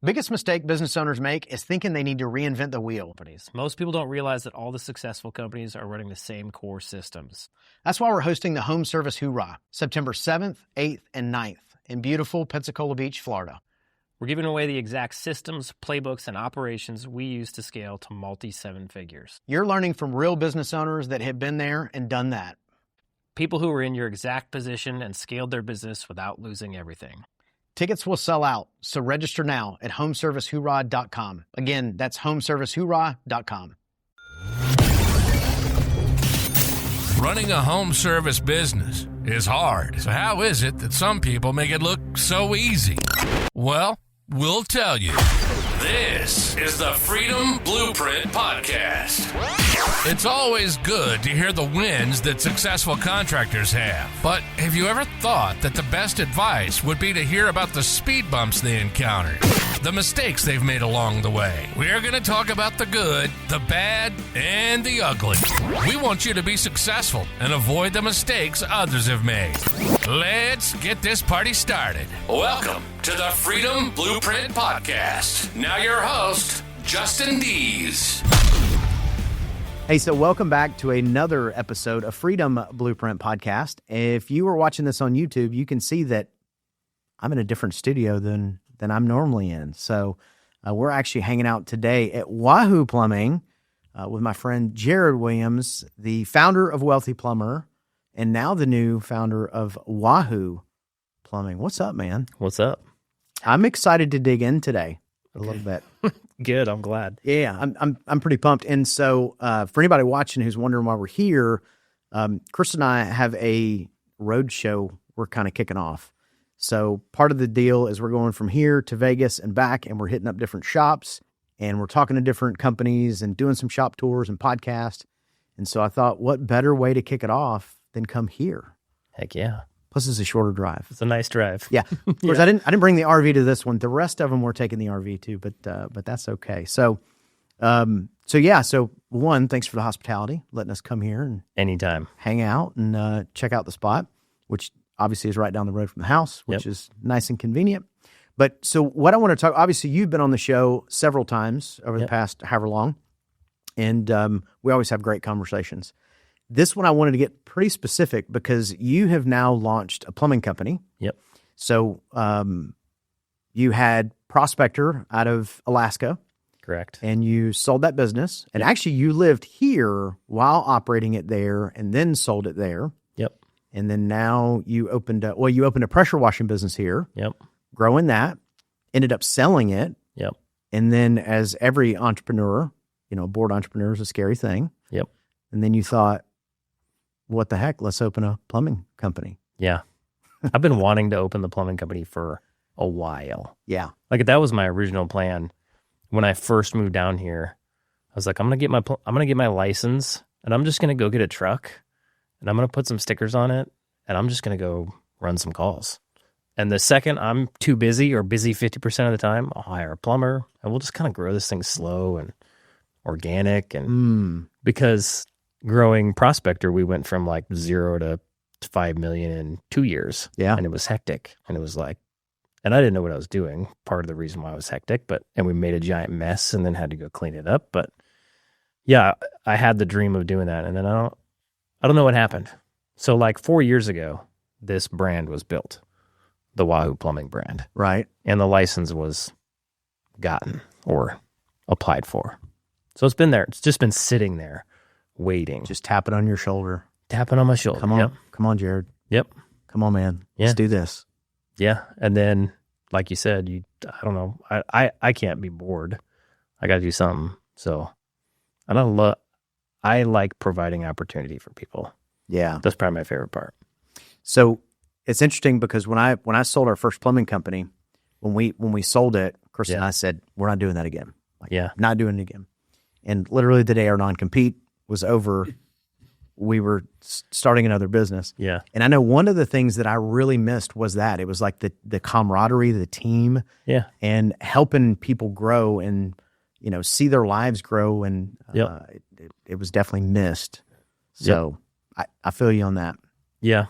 Biggest mistake business owners make is thinking they need to reinvent the wheel. Most people don't realize that all the successful companies are running the same core systems. That's why we're hosting the Home Service Hoorah, September 7th, 8th, and 9th in beautiful Pensacola Beach, Florida. We're giving away the exact systems, playbooks, and operations we use to scale to multi-seven figures. You're learning from real business owners that have been there and done that. People who are in your exact position and scaled their business without losing everything. Tickets will sell out, so register now at homeservicehoorah.com. Again, that's homeservicehoorah.com. Running a home service business is hard. So how is it that some people make it look so easy? Well, we'll tell you. This is the Freedom Blueprint Podcast. It's always good to hear the wins that successful contractors have. But have you ever thought that the best advice would be to hear about the speed bumps they encountered, the mistakes they've made along the way? We're going to talk about the good, the bad, and the ugly. We want you to be successful and avoid the mistakes others have made. Let's get this party started. Welcome to the Freedom Blueprint Podcast. Now your host, Justin Deese. Hey, so welcome back to another episode of Freedom Blueprint Podcast. If you are watching this on YouTube, you can see that I'm in a different studio than I'm normally in. So we're actually hanging out today at Wahoo Plumbing with my friend Jered Williams, the founder of Wealthy Plumber, and now the new founder of Wahoo Plumbing. What's up, man? What's up? I'm excited to dig in today a little bit. Good, I'm glad. Yeah, I'm pretty pumped. And so for anybody watching who's wondering why we're here, Chris and I have a road show we're kind of kicking off. So part of the deal is we're going from here to Vegas and back, and we're hitting up different shops, and we're talking to different companies and doing some shop tours and podcasts. And so I thought, what better way to kick it off than come here? Heck yeah. Plus, it's a shorter drive. It's a nice drive. Yeah. Of course, I didn't bring the RV to this one. The rest of them were taking the RV too, but that's okay. So one, thanks for the hospitality, letting us come here and Anytime. hang out and check out the spot, which obviously is right down the road from the house, which is nice and convenient. But so what I want to talk, obviously you've been on the show several times over the past however long, and we always have great conversations. This one I wanted to get pretty specific because you have now launched a plumbing company. Yep. So you had Prospector out of Alaska. Correct. And you sold that business. And actually you lived here while operating it there and then sold it there. Yep. And then now you opened a pressure washing business here. Yep. Growing that, ended up selling it. Yep. And then as every entrepreneur, a bored entrepreneur is a scary thing. Yep. And then you thought, what the heck? Let's open a plumbing company. Yeah. I've been wanting to open the plumbing company for a while. Yeah. Like that was my original plan when I first moved down here. I was like, I'm going to get my license, and I'm just going to go get a truck, and I'm going to put some stickers on it, and I'm just going to go run some calls. And the second I'm too busy or busy 50% of the time, I'll hire a plumber, and we'll just kind of grow this thing slow and organic. And because growing Prospector, we went from like 0 to 5 million in 2 years. Yeah. And it was hectic. And it was like, and I didn't know what I was doing. Part of the reason why it was hectic, and we made a giant mess and then had to go clean it up. But yeah, I had the dream of doing that. And then I don't know what happened. So like 4 years ago, this brand was built, the Wahoo Plumbing brand. Right. And the license was gotten or applied for. So it's been there. It's just been sitting there waiting. Just tapping on your shoulder. Tapping on my shoulder. Come on. Yep. Come on, Jered. Yep. Come on, man. Yeah. Let's do this. Yeah. And then, like you said, I don't know. I can't be bored. I got to do something. So I like providing opportunity for people. Yeah. That's probably my favorite part. So it's interesting because when I sold our first plumbing company, when we sold it, Chris and I said, we're not doing that again. Not doing it again. And literally the day our non-compete was over, we were starting another business. Yeah. And I know one of the things that I really missed was that. It was like the camaraderie, the team. Yeah. And helping people grow and, see their lives grow. And it was definitely missed. So I feel you on that. Yeah.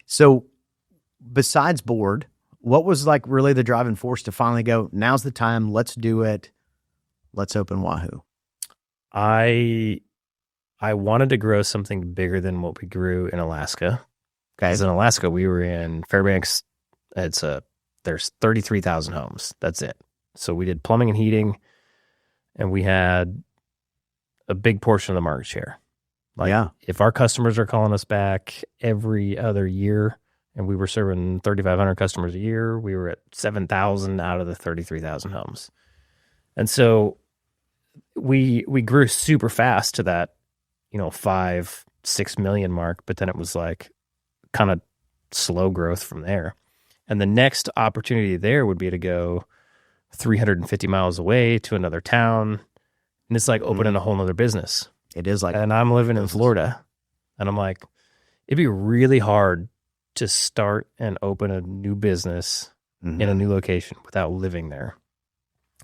So besides board, what was like really the driving force to finally go, now's the time, let's do it, let's open Wahoo? I wanted to grow something bigger than what we grew in Alaska. Okay. Because in Alaska, we were in Fairbanks. There's 33,000 homes. That's it. So we did plumbing and heating, and we had a big portion of the market share. If our customers are calling us back every other year, and we were serving 3,500 customers a year, we were at 7,000 out of the 33,000 homes. And so we grew super fast to that, 5-6 million mark, but then it was like kind of slow growth from there. And the next opportunity there would be to go 350 miles away to another town. And it's like opening a whole nother business. It is like, and I'm living in Florida, and I'm like, it'd be really hard to start and open a new business in a new location without living there.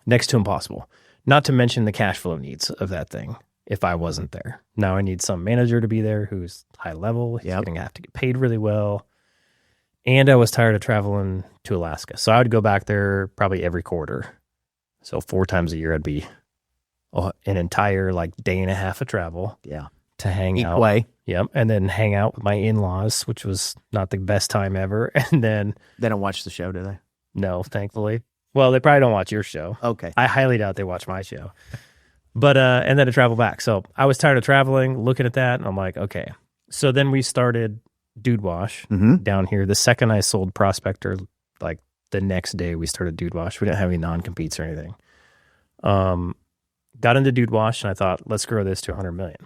Next to impossible. Not to mention the cash flow needs of that thing if I wasn't there. Now I need some manager to be there who's high level. He's going to have to get paid really well. And I was tired of traveling to Alaska. So I would go back there probably every quarter. So 4 times a year I'd be an entire day and a half of travel. Yeah. To hang out. Way. Yep. And then hang out with my in-laws, which was not the best time ever. And then they don't watch the show, do they? No, thankfully. Well, they probably don't watch your show. Okay. I highly doubt they watch my show. But and then to travel back. So I was tired of traveling, looking at that, and I'm like, okay. So then we started Dude Wash down here. The second I sold Prospector, the next day we started Dude Wash. We didn't have any non-competes or anything. Got into Dude Wash, and I thought, let's grow this to 100 million.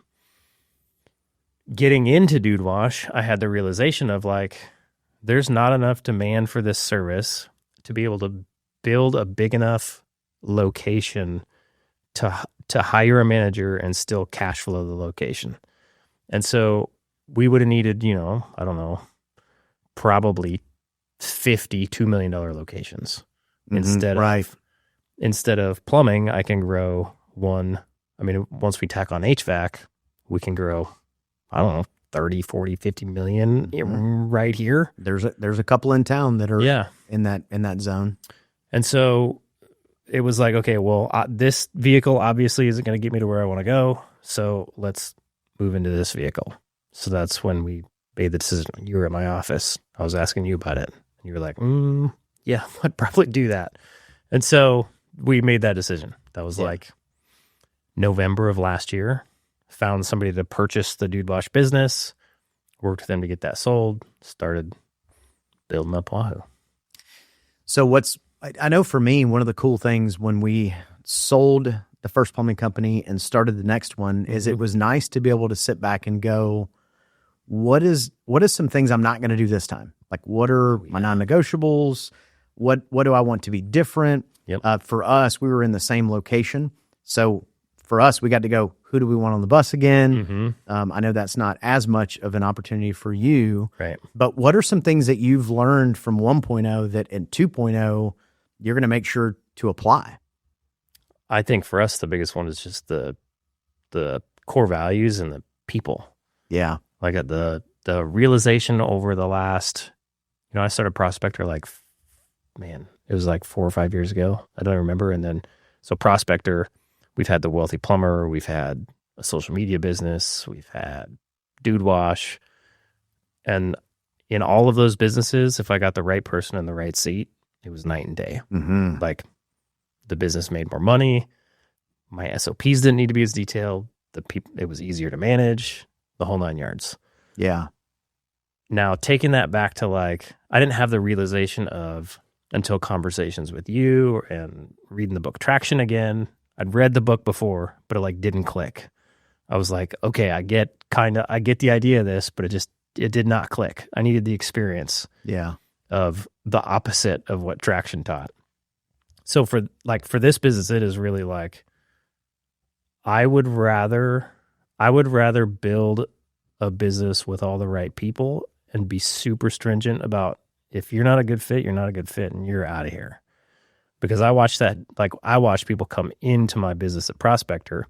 Getting into Dude Wash, I had the realization of there's not enough demand for this service to be able to build a big enough location to hire a manager and still cash flow the location. And so we would have needed, I don't know, probably 50 $2 million locations. Instead of plumbing, I can grow one. I mean, once we tack on HVAC, we can grow, I don't know, 30, 40, 50 million right here. There's a couple in town that are in that zone. And so it was like, okay, well, this vehicle obviously isn't going to get me to where I want to go. So let's move into this vehicle. So that's when we made the decision. You were at my office. I was asking you about it. And you were like, yeah, I'd probably do that. And so we made that decision. That was November of last year. Found somebody to purchase the Dude Wash business, worked with them to get that sold, started building up Wahoo. So I know for me, one of the cool things when we sold the first plumbing company and started the next one is it was nice to be able to sit back and go, what is some things I'm not going to do this time? What are my non-negotiables? What do I want to be different? Yep. For us, we were in the same location. So for us, we got to go, who do we want on the bus again? I know that's not as much of an opportunity for you. Right. But what are some things that you've learned from 1.0 that in 2.0 you're going to make sure to apply? I think for us, the biggest one is just the core values and the people. Yeah. The realization over the last, I started Prospector it was 4 or 5 years ago. I don't remember. And then, so Prospector, we've had the Wealthy Plumber, we've had a social media business, we've had Dude Wash. And in all of those businesses, if I got the right person in the right seat, it was night and day. The business made more money. My SOPs didn't need to be as detailed. It was easier to manage, the whole 9 yards. Yeah. Now, taking that back to I didn't have the realization of until conversations with you and reading the book Traction again. I'd read the book before, but it didn't click. I was like, okay, I get the idea of this, but it did not click. I needed the experience of the opposite of what Traction taught. So for this business, it is really I would rather build a business with all the right people and be super stringent about if you're not a good fit, you're not a good fit and you're out of here. Because I watch people come into my business at Prospector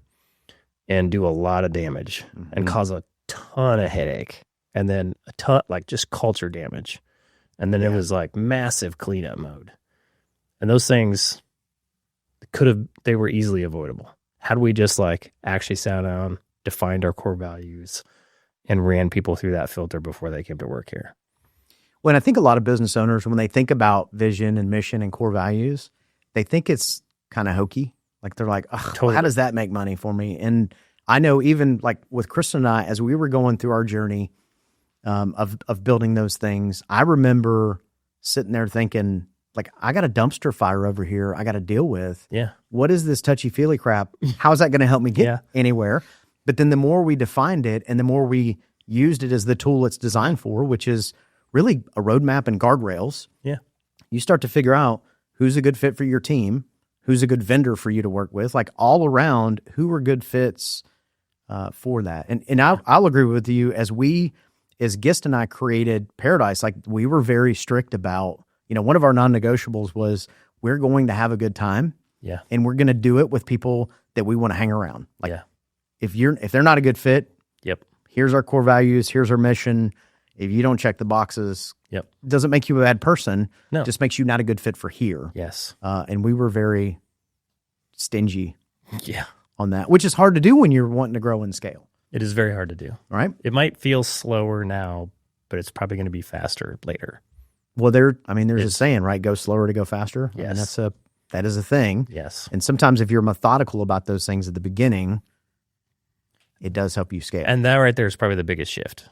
and do a lot of damage and cause a ton of headache and then a ton, just culture damage. And then it was like massive cleanup mode. And those things they were easily avoidable. Had we just like actually sat down, defined our core values, and ran people through that filter before they came to work here. When I think a lot of business owners, when they think about vision and mission and core values, they think it's kind of hokey. Like they're like, Totally. how does that make money for me? And I know even like with Kristen and I, as we were going through our journey of building those things, I remember sitting there thinking, like, I got a dumpster fire over here I got to deal with. Yeah. What is this touchy-feely crap? How is that going to help me get anywhere? But then the more we defined it and the more we used it as the tool it's designed for, which is really a roadmap and guardrails, you start to figure out who's a good fit for your team, who's a good vendor for you to work with, like all around, who are good fits for that. And I'll agree with you, as Gist and I created Paradise, like we were very strict about, one of our non-negotiables was we're going to have a good time. Yeah. And we're going to do it with people that we want to hang around. Like if they're not a good fit, here's our core values, here's our mission. If you don't check the boxes, doesn't make you a bad person. No. Just makes you not a good fit for here. Yes. And we were very stingy Yeah. on that, which is hard to do when you're wanting to grow and scale. It is very hard to do. Right? It might feel slower now, but it's probably going to be faster later. Well, there's a saying, right? Go slower to go faster. Yes. That is a thing. Yes. And sometimes if you're methodical about those things at the beginning, it does help you scale. And that right there is probably the biggest shift.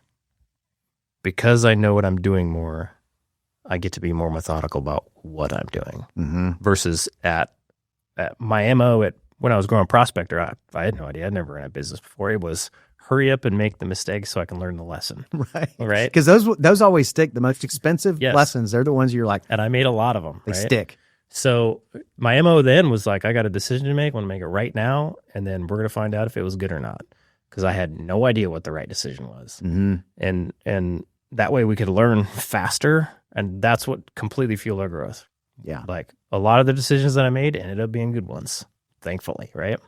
Because I know what I'm doing more, I get to be more methodical about what I'm doing. Versus at my MO when I was growing Prospector, I had no idea. I'd never ran a business before. It was hurry up and make the mistakes so I can learn the lesson. Right? Because those always stick. The most expensive lessons, they're the ones you're like, and I made a lot of them. They right? stick. So my MO then was like, I got a decision to make. I want to make it right now, and then we're going to find out if it was good or not. Because I had no idea what the right decision was. And that way we could learn faster, and that's what completely fueled our growth. Yeah. Like a lot of the decisions that I made ended up being good ones, thankfully, right?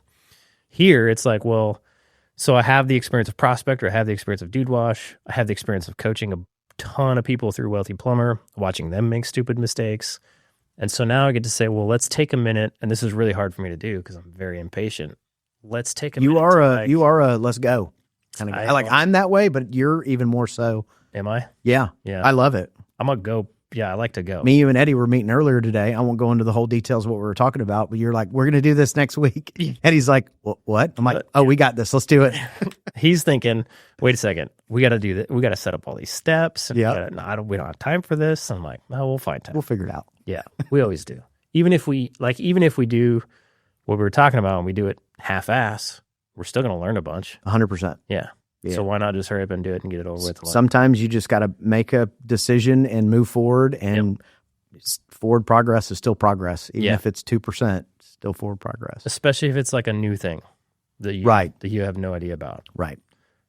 Here, it's like, well, so I have the experience of Prospector, I have the experience of Dude Wash, I have the experience of coaching a ton of people through Wealthy Plumber, watching them make stupid mistakes. And so now I get to say, well, let's take a minute, and this is really hard for me to do because I'm very impatient. Let's take a minute. You are a let's go kind of guy. I'm that way, but you're even more so. Am I? Yeah. Yeah. I love it. I'm a go. Yeah, I like to go. Me, you, and Eddie were meeting earlier today. I won't go into the whole details of what we were talking about, but you're like, we're going to do this next week. Eddie's like, what? I'm like, we got this. Let's do it. He's thinking, wait a second. We got to do that. We got to set up all these steps. And we don't have time for this. I'm like, no, we'll find time. We'll figure it out. Yeah, we always do. Even if we do what we were talking about and we do it half-ass, we're still going to learn a bunch. 100%. Yeah. So why not just hurry up and do it and get it over with? Sometimes you just got to make a decision and move forward, and forward progress is still progress. Even if it's 2%, still forward progress. Especially if it's like a new thing that you have no idea about. Right.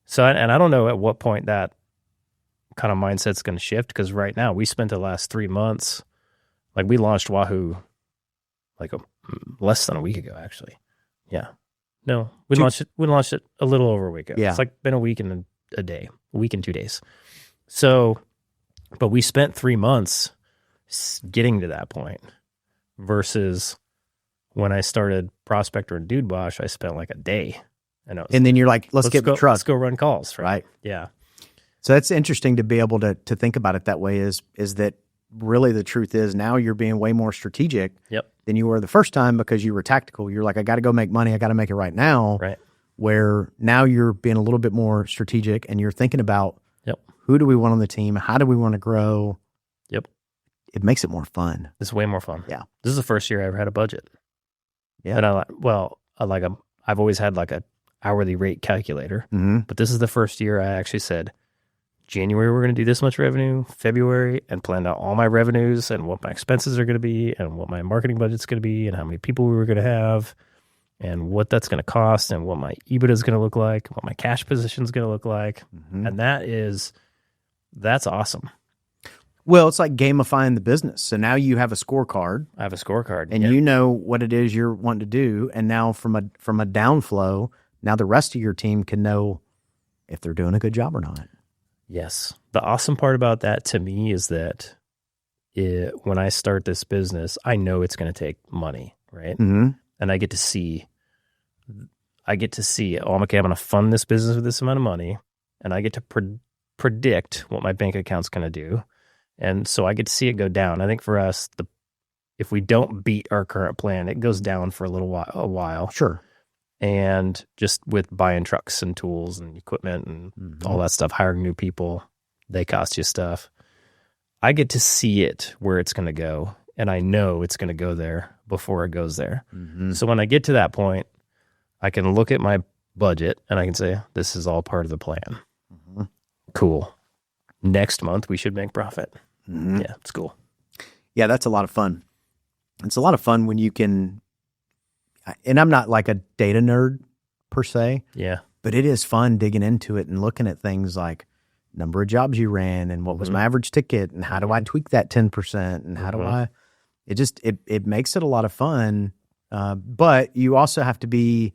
So, and I don't know at what point that kind of mindset's going to shift, because right now we spent the last 3 months, like we launched Wahoo like less than a week ago, actually. Yeah. No, we launched it a little over a week ago. Yeah. It's like been a week and a day, a week and 2 days. So, but we spent 3 months getting to that point versus when I started Prospector and Dude Wash, I spent like a day. And then you're like, let's get the truck. Let's go run calls. Right. Yeah. So that's interesting to be able to think about it that way is that really the truth is now you're being way more strategic than you were the first time because you were tactical. You're like, I got to go make money. I got to make it right now. Right. Where now you're being a little bit more strategic and you're thinking about who do we want on the team? How do we want to grow? Yep. It makes it more fun. It's way more fun. Yeah. This is the first year I ever had a budget. Yeah. And I've always had like a hourly rate calculator, but this is the first year I actually said, January, we're going to do this much revenue, February, and planned out all my revenues and what my expenses are going to be and what my marketing budget's going to be and how many people we were going to have and what that's going to cost and what my EBITDA is going to look like, what my cash position is going to look like. And that's awesome. Well, it's like gamifying the business. So now you have a scorecard. I have a scorecard. And you know what it is you're wanting to do. And now from a downflow, now the rest of your team can know if they're doing a good job or not. Yes. The awesome part about that to me is that when I start this business, I know it's going to take money, right? Mm-hmm. And I get to see, oh, okay, I'm going to fund this business with this amount of money, and I get to predict what my bank account's going to do. And so I get to see it go down. I think for us, if we don't beat our current plan, it goes down for a while. Sure. And just with buying trucks and tools and equipment and all that stuff, hiring new people, they cost you stuff. I get to see it where it's going to go, and I know it's going to go there before it goes there. Mm-hmm. So when I get to that point, I can look at my budget and I can say, this is all part of the plan. Mm-hmm. Cool. Next month, we should make profit. Mm-hmm. Yeah, it's cool. Yeah, that's a lot of fun. It's a lot of fun when you can, and I'm not like a data nerd per se, Yeah. but it is fun digging into it and looking at things like number of jobs you ran and what was my average ticket and how do I tweak that 10% and how do it makes it a lot of fun. But you also have to be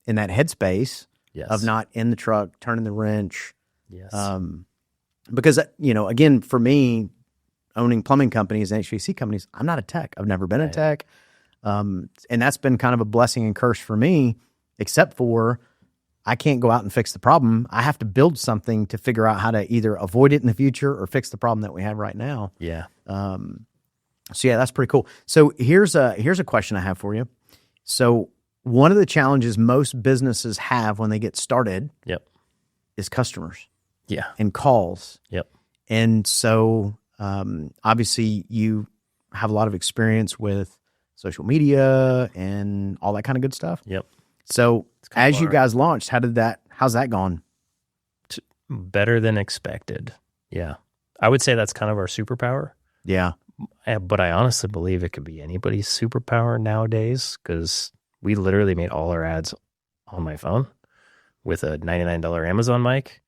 in that headspace of not in the truck, turning the wrench. Yes. Because, again, for me, owning plumbing companies and HVAC companies, I'm not a tech. I've never been a tech. And that's been kind of a blessing and curse for me, except for I can't go out and fix the problem. I have to build something to figure out how to either avoid it in the future or fix the problem that we have right now. Yeah. So yeah, that's pretty cool. So here's a question I have for you. So one of the challenges most businesses have when they get started is customers. Yeah. And calls. Yep. And so obviously you have a lot of experience with social media and all that kind of good stuff. Yep. So as you guys launched, how's that gone? Better than expected. Yeah. I would say that's kind of our superpower. Yeah. But I honestly believe it could be anybody's superpower nowadays because we literally made all our ads on my phone with a $99 Amazon mic.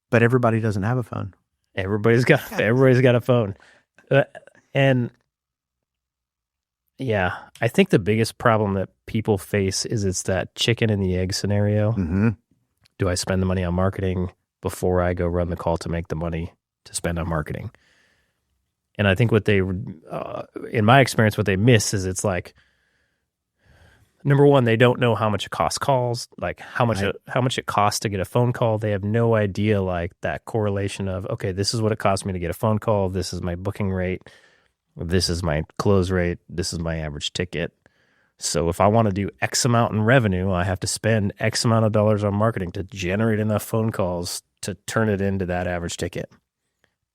But everybody doesn't have a phone. Everybody's got a phone. And yeah, I think the biggest problem that people face is it's that chicken and the egg scenario. Mm-hmm. Do I spend the money on marketing before I go run the call to make the money to spend on marketing? And I think in my experience, what they miss is it's like, number one, they don't know how much it costs calls, like how much it costs to get a phone call. They have no idea like that correlation of, okay, this is what it costs me to get a phone call. This is my booking rate. This is my close rate. This is my average ticket. So if I want to do X amount in revenue, I have to spend X amount of dollars on marketing to generate enough phone calls to turn it into that average ticket.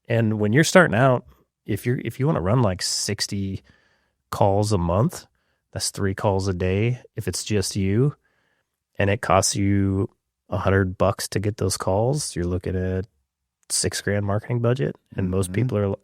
And when you're starting out, if you want to run like 60 calls a month, that's 3 calls a day. If it's just you and it costs you $100 to get those calls, you're looking at $6,000 marketing budget. And most people are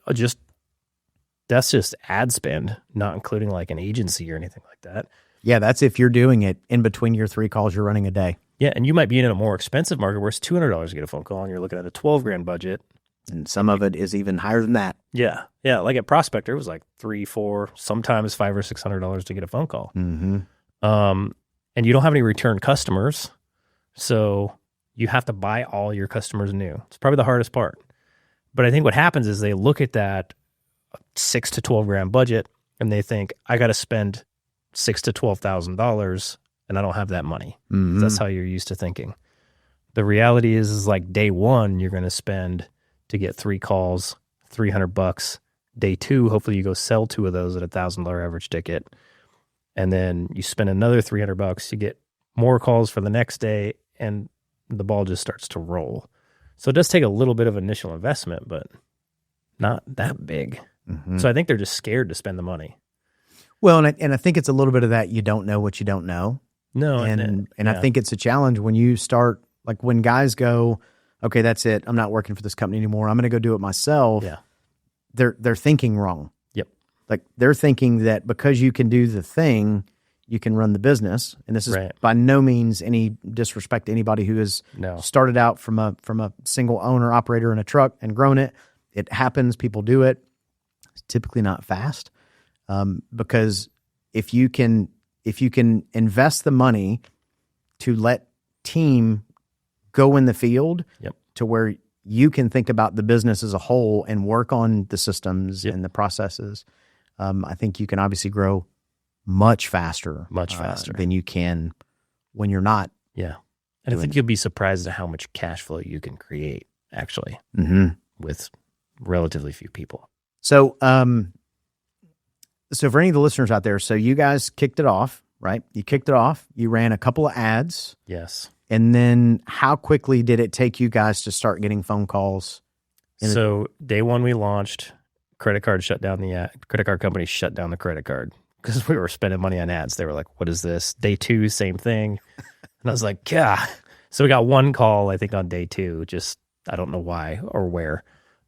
that's just ad spend, not including like an agency or anything like that. Yeah, that's if you're doing it in between your 3 calls you're running a day. Yeah, and you might be in a more expensive market where it's $200 to get a phone call, and you're looking at a $12,000 budget. And some of it is even higher than that. Yeah, like at Prospector, it was like $300, $400, sometimes $500 or $600 to get a phone call. Mm-hmm. And you don't have any return customers, so you have to buy all your customers new. It's probably the hardest part. But I think what happens is they look at that $6,000 to $12,000 budget, and they think, I got to spend $6,000 to $12,000, and I don't have that money. Mm-hmm. That's how you're used to thinking. The reality is like day one, you're going to spend to get 3 calls, $300. Day 2, hopefully you go sell 2 of those at $1,000 average ticket, and then you spend another $300. You get more calls for the next day, and the ball just starts to roll. So it does take a little bit of initial investment, but not that big. Mm-hmm. So I think they're just scared to spend the money. Well, and I think it's a little bit of that you don't know what you don't know. No, and I think it's a challenge when you start, like when guys go, okay, that's it, I'm not working for this company anymore, I'm going to go do it myself. Yeah. They're thinking wrong. Yep. Like they're thinking that because you can do the thing, you can run the business. And this is by no means any disrespect to anybody who has started out from a single owner operator in a truck and grown it. It happens. People do it. It's typically not fast. Because if you can invest the money to let team go in the field to where you can think about the business as a whole and work on the systems and the processes, I think you can obviously grow much faster than you can when you're not. Yeah. And I think you'll be surprised at how much cash flow you can create, actually, with relatively few people. So, so for any of the listeners out there, so you guys kicked it off, right? You kicked it off. You ran a couple of ads. Yes. And then how quickly did it take you guys to start getting phone calls? So day one we launched, credit card company shut down the credit card because we were spending money on ads. They were like, what is this? Day two, same thing. And I was like, yeah. So we got one call, I think, on day two, just I don't know why or where.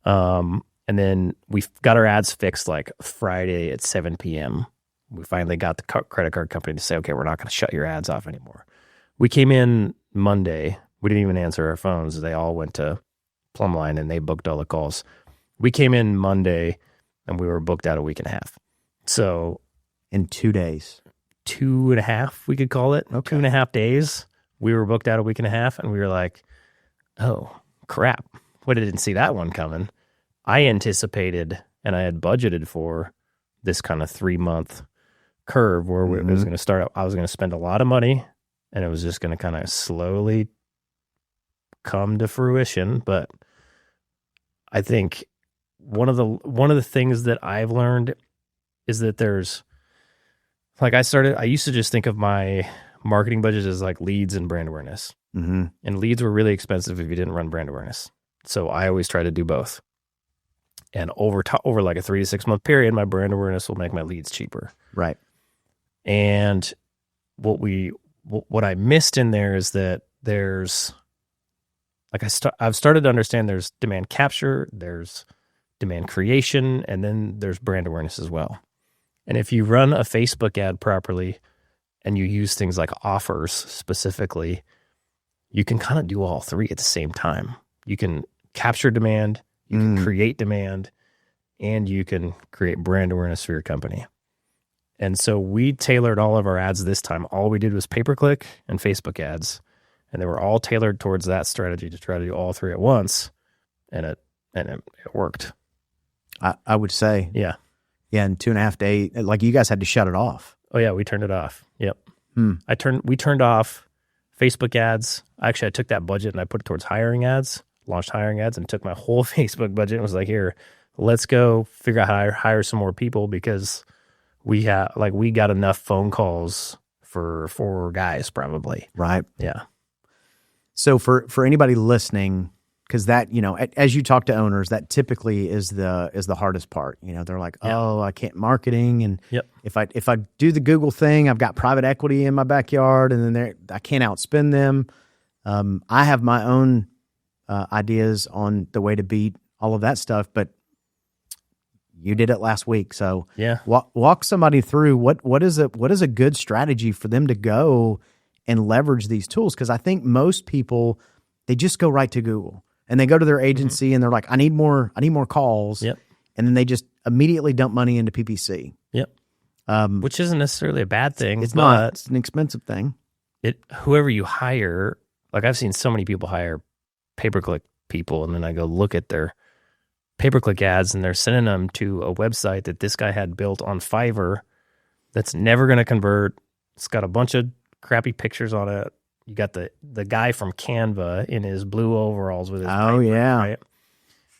And then we got our ads fixed like Friday at 7 p.m. We finally got the credit card company to say, okay, we're not going to shut your ads off anymore. We came in Monday. We didn't even answer our phones. They all went to Plumline and they booked all the calls. We came in Monday and we were booked out a week and a half. So in 2 days, 2.5, we could call it. Okay. 2.5 days. We were booked out a week and a half and we were like, oh, crap. I didn't see that one coming. I anticipated and I had budgeted for this kind of 3-month curve where it was going to start. I was going to spend a lot of money and it was just going to kind of slowly come to fruition. But I think one of the things that I've learned is that there's like I used to just think of my marketing budget as like leads and brand awareness. And leads were really expensive if you didn't run brand awareness. So I always try to do both. And over like a 3 to 6 month period, my brand awareness will make my leads cheaper. Right. And what I missed in there is that there's like I've started to understand there's demand capture, there's demand creation, and then there's brand awareness as well. And if you run a Facebook ad properly and you use things like offers specifically, you can kind of do all three at the same time. You can capture demand, you can create demand, and you can create brand awareness for your company. And so we tailored all of our ads this time. All we did was pay-per-click and Facebook ads. And they were all tailored towards that strategy to try to do all three at once. And it worked. I would say. Yeah. Yeah, in 2.5 days, like you guys had to shut it off. Oh yeah, we turned it off. Yep. We turned off Facebook ads. Actually, I took that budget and I put it towards hiring ads, launched hiring ads, and took my whole Facebook budget and was like, here, let's go figure out how to hire some more people because we got enough phone calls for 4 guys probably. Right. Yeah. So for anybody listening, because that, as you talk to owners, that typically is the hardest part. They're like, oh, I can't marketing, and if I do the Google thing, I've got private equity in my backyard, and then I can't outspend them. I have my own ideas on the way to beat all of that stuff, but you did it last week, so walk somebody through what is a good strategy for them to go and leverage these tools, because I think most people, they just go right to Google and they go to their agency and they're like, I need more calls. Yep. And then they just immediately dump money into PPC. Yep. Which isn't necessarily a bad thing. It's not. It's an expensive thing. Whoever you hire, like I've seen so many people hire pay-per-click people, and then I go look at their pay-per-click ads and they're sending them to a website that this guy had built on Fiverr that's never going to convert. It's got a bunch of crappy pictures on it. You got the guy from Canva in his blue overalls with his right?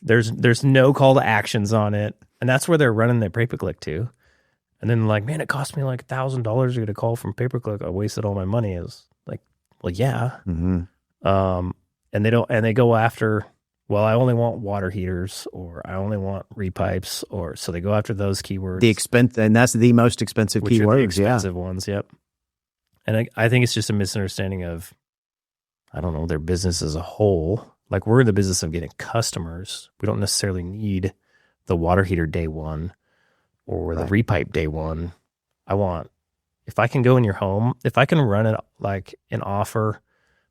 There's no call to actions on it, and that's where they're running their pay-per-click to. And then like, man, it cost me like $1,000 to get a call from pay-per-click. I wasted all my money. Is like, well, yeah. And they go after, well, I only want water heaters, or I only want repipes, or so they go after those keywords. And that's the most expensive keywords. The expensive ones, yep. And I think it's just a misunderstanding of, I don't know, their business as a whole. Like, we're in the business of getting customers. We don't necessarily need the water heater day one or the repipe day one. If I can go in your home, if I can run it like an offer,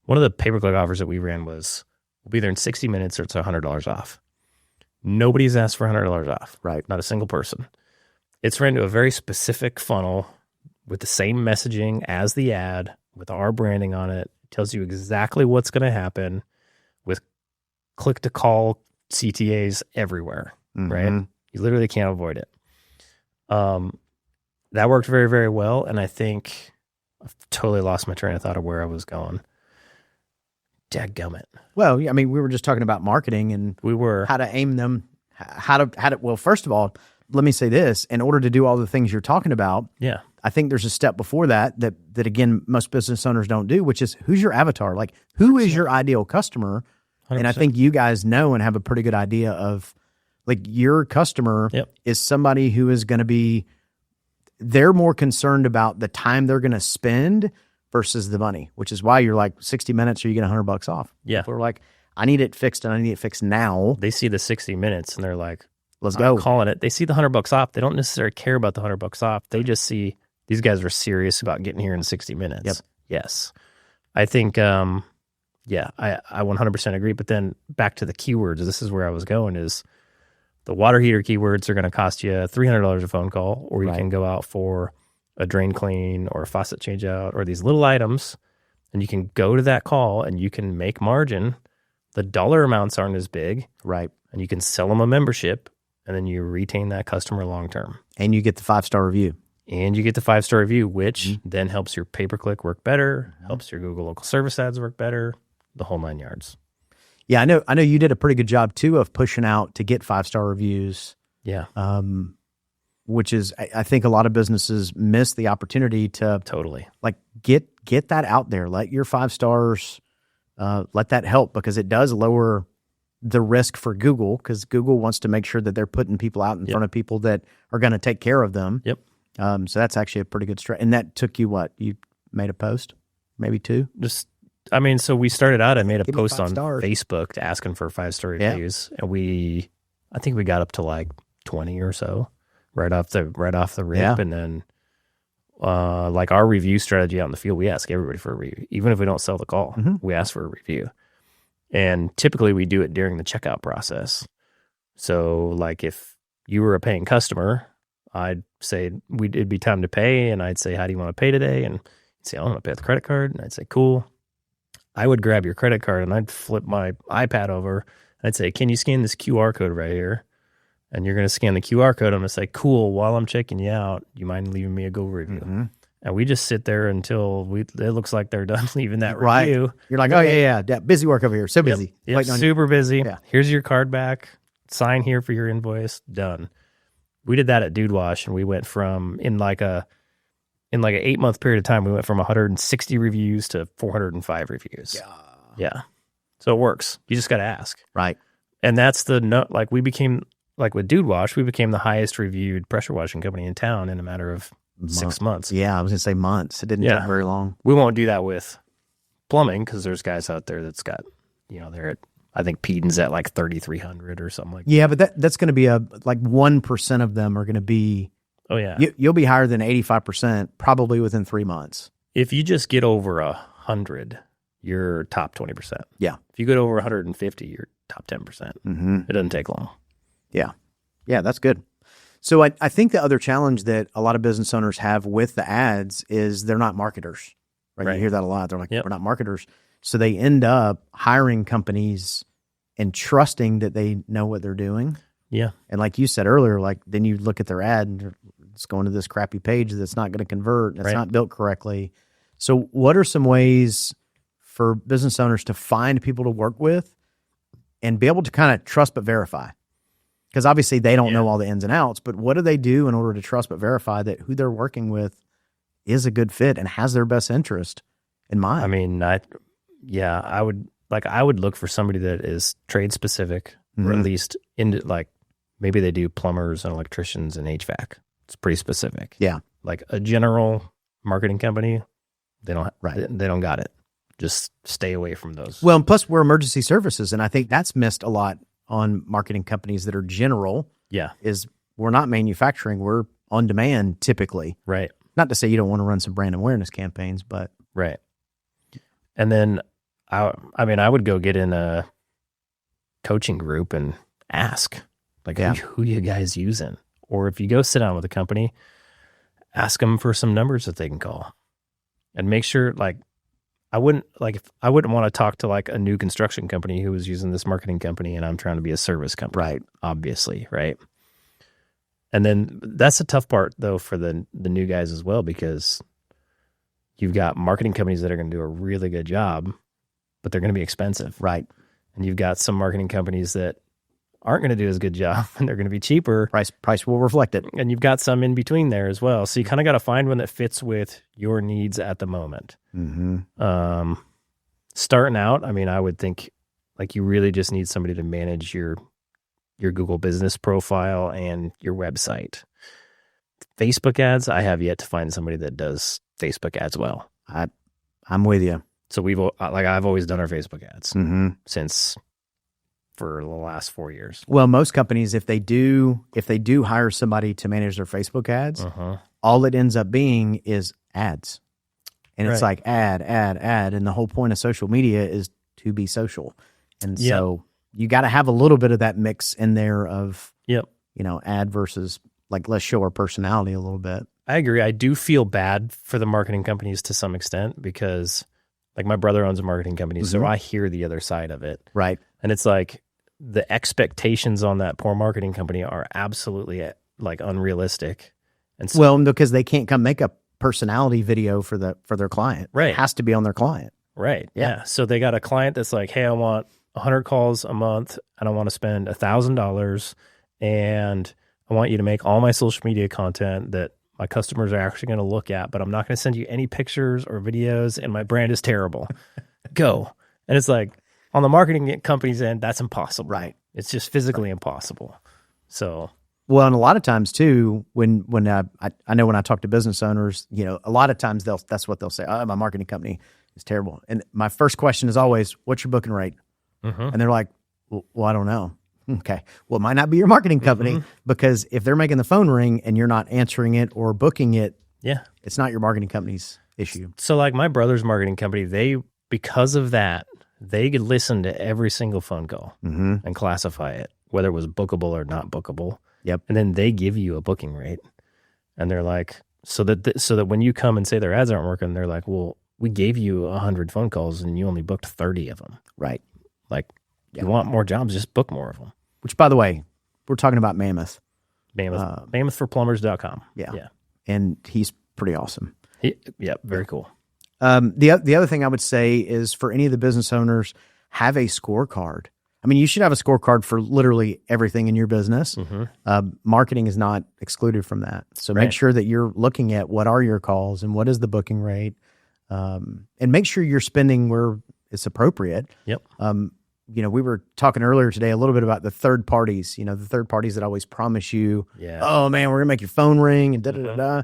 one of the pay-per-click offers that we ran was, we'll be there in 60 minutes or it's $100 off. Nobody's asked for $100 off. Right. Not a single person. It's ran to a very specific funnel with the same messaging as the ad, with our branding on it. It tells you exactly what's going to happen with click to call CTAs everywhere, right? You literally can't avoid it. That worked very, very well. And I think I've totally lost my train of thought of where I was going. Dadgummit. Well, I mean, we were just talking about marketing and We were. how to aim them, well, first of all, let me say this, in order to do all the things you're talking about, Yeah. I think there's a step before that again, most business owners don't do, which is who's your avatar? Like, who is your ideal customer? 100%. And I think you guys know and have a pretty good idea of, like, your customer is somebody who is going to be, they're more concerned about the time they're going to spend versus the money, which is why you're like 60 minutes or you get $100 off. Yeah. People are like, I need it fixed and I need it fixed now. They see the 60 minutes and they're like, Let's go. I'm calling it. They see the $100 off. They don't necessarily care about the $100 off. They just see these guys are serious about getting here in 60 minutes. Yep. Yes. I think, I 100% agree. But then back to the keywords, this is where I was going, is the water heater keywords are going to cost you $300 a phone call, or you can go out for a drain clean or a faucet change out or these little items, and you can go to that call and you can make margin. The dollar amounts aren't as big. Right. And you can sell them a membership, and then you retain that customer long term. And you get the 5-star review. And you get the 5-star review, which then helps your pay-per-click work better, helps your Google local service ads work better, the whole 9 yards. Yeah, I know you did a pretty good job too of pushing out to get 5-star reviews. Yeah. Which is, I think a lot of businesses miss the opportunity to Totally. like get that out there. Let your 5 stars, let that help, because it does lower the risk for Google, because Google wants to make sure that they're putting people out in front of people that are going to take care of them. Yep. So that's actually a pretty good strategy. And that took you what? You made a post? Maybe 2? So we started out, I made a Give me post 5 on stars. Facebook asking for 5-star reviews. And I think we got up to like 20 or so right off the rip. Yeah. And then like our review strategy out in the field, we ask everybody for a review. Even if we don't sell the call, we ask for a review. And typically we do it during the checkout process. So like if you were a paying customer, I'd say it'd be time to pay, and I'd say, how do you want to pay today? And you'd say, I want to pay with the credit card. And I'd say, cool. I would grab your credit card and I'd flip my iPad over. And I'd say, can you scan this QR code right here? And you're going to scan the QR code. I'm going to say, cool, while I'm checking you out, you mind leaving me a Go review? And we just sit there until it looks like they're done leaving that review. You're like, oh, yeah, busy work over here. So busy. Yep, Waiting on super busy. Yeah. Here's your card back. Sign here for your invoice. Done. We did that at Dude Wash, and we went from, in like an 8-month period of time, we went from 160 reviews to 405 reviews. Yeah. So it works. You just got to ask. Right. And that's we became, like with Dude Wash, we became the highest reviewed pressure washing company in town in a matter of 6 months. Yeah, I was going to say months. It didn't take very long. We won't do that with plumbing, because there's guys out there that's got, they're at, I think Peden's at like 3,300 or something like that. Yeah, but that's going to be 1% of them are going to be. Oh yeah, you'll be higher than 85% probably within 3 months. If you just get over 100, you're top 20%. Yeah. If you get over 150, you're top 10%. It doesn't take long. Yeah, that's good. So I think the other challenge that a lot of business owners have with the ads is they're not marketers. Right? You hear that a lot. They're like, we're not marketers. So they end up hiring companies and trusting that they know what they're doing. Yeah. And like you said earlier, like then you look at their ad and it's going to this crappy page that's not going to convert. And it's not built correctly. So what are some ways for business owners to find people to work with and be able to kind of trust but verify? Because obviously they don't know all the ins and outs, but what do they do in order to trust but verify that who they're working with is a good fit and has their best interest in mind? I mean, I would look for somebody that is trade specific, or at least into like maybe they do plumbers and electricians and HVAC. It's pretty specific. Yeah, like a general marketing company, they don't they don't got it. Just stay away from those. Well, and plus we're emergency services, and I think that's missed a lot on marketing companies that are general. Yeah, is we're not manufacturing; we're on demand typically. Right. Not to say you don't want to run some brand awareness campaigns, but right. And then I would go get in a coaching group and ask, like, who you guys using? Or if you go sit down with a company, ask them for some numbers that they can call. And make sure, like, I wouldn't want to talk to like a new construction company who was using this marketing company, and I'm trying to be a service company. Right. Obviously. Right. And then that's the tough part though for the new guys as well, because you've got marketing companies that are going to do a really good job, but they're going to be expensive. Right. And you've got some marketing companies that aren't going to do as good job, and they're going to be cheaper. Price will reflect it. And you've got some in between there as well. So you kind of got to find one that fits with your needs at the moment. Mm-hmm. Starting out, I mean, I would think like you really just need somebody to manage your Google business profile and your website. Facebook ads, I have yet to find somebody that does Facebook ads well. I'm with you. So I've always done our Facebook ads Mm-hmm. for the last 4 years. Well, most companies, if they do hire somebody to manage their Facebook ads, all it ends up being is ads. And it's like ad. And the whole point of social media is to be social. And so you got to have a little bit of that mix in there of, ad versus like, let's show our personality a little bit. I agree. I do feel bad for the marketing companies to some extent, because like my brother owns a marketing company. So I hear the other side of it. Right. And it's like the expectations on that poor marketing company are absolutely like unrealistic. And so, because they can't come make a personality video for their client. Right. It has to be on their client. Right. Yeah. Yeah. So they got a client that's like, hey, I want 100 calls a month and I want to spend $1,000 and I want you to make all my social media content that my customers are actually going to look at, but I'm not going to send you any pictures or videos and my brand is terrible. Go. And it's like, on the marketing company's end, that's impossible. Right. It's just physically impossible. So, well, and a lot of times too, when I know when I talk to business owners, a lot of times that's what they'll say. Oh, my marketing company is terrible. And my first question is always, what's your booking rate? And they're like, well, I don't know. Okay. Well, it might not be your marketing company because if they're making the phone ring and you're not answering it or booking it, it's not your marketing company's issue. So like my brother's marketing company, because of that, they could listen to every single phone call and classify it, whether it was bookable or not bookable. Yep. And then they give you a booking rate. And they're like, so that when you come and say their ads aren't working, they're like, well, we gave you 100 phone calls and you only booked 30 of them. Right. Like, you want more jobs, just book more of them. Which, by the way, we're talking about Mammoth. Mammothforplumbers.com. Yeah. And he's pretty awesome. Very cool. The other thing I would say is for any of the business owners, have a scorecard. I mean, you should have a scorecard for literally everything in your business. Marketing is not excluded from that. So make sure that you're looking at what are your calls and what is the booking rate, and make sure you're spending where it's appropriate. Yep. We were talking earlier today a little bit about the third parties, the third parties that always promise you, oh man, we're going to make your phone ring and da-da-da-da.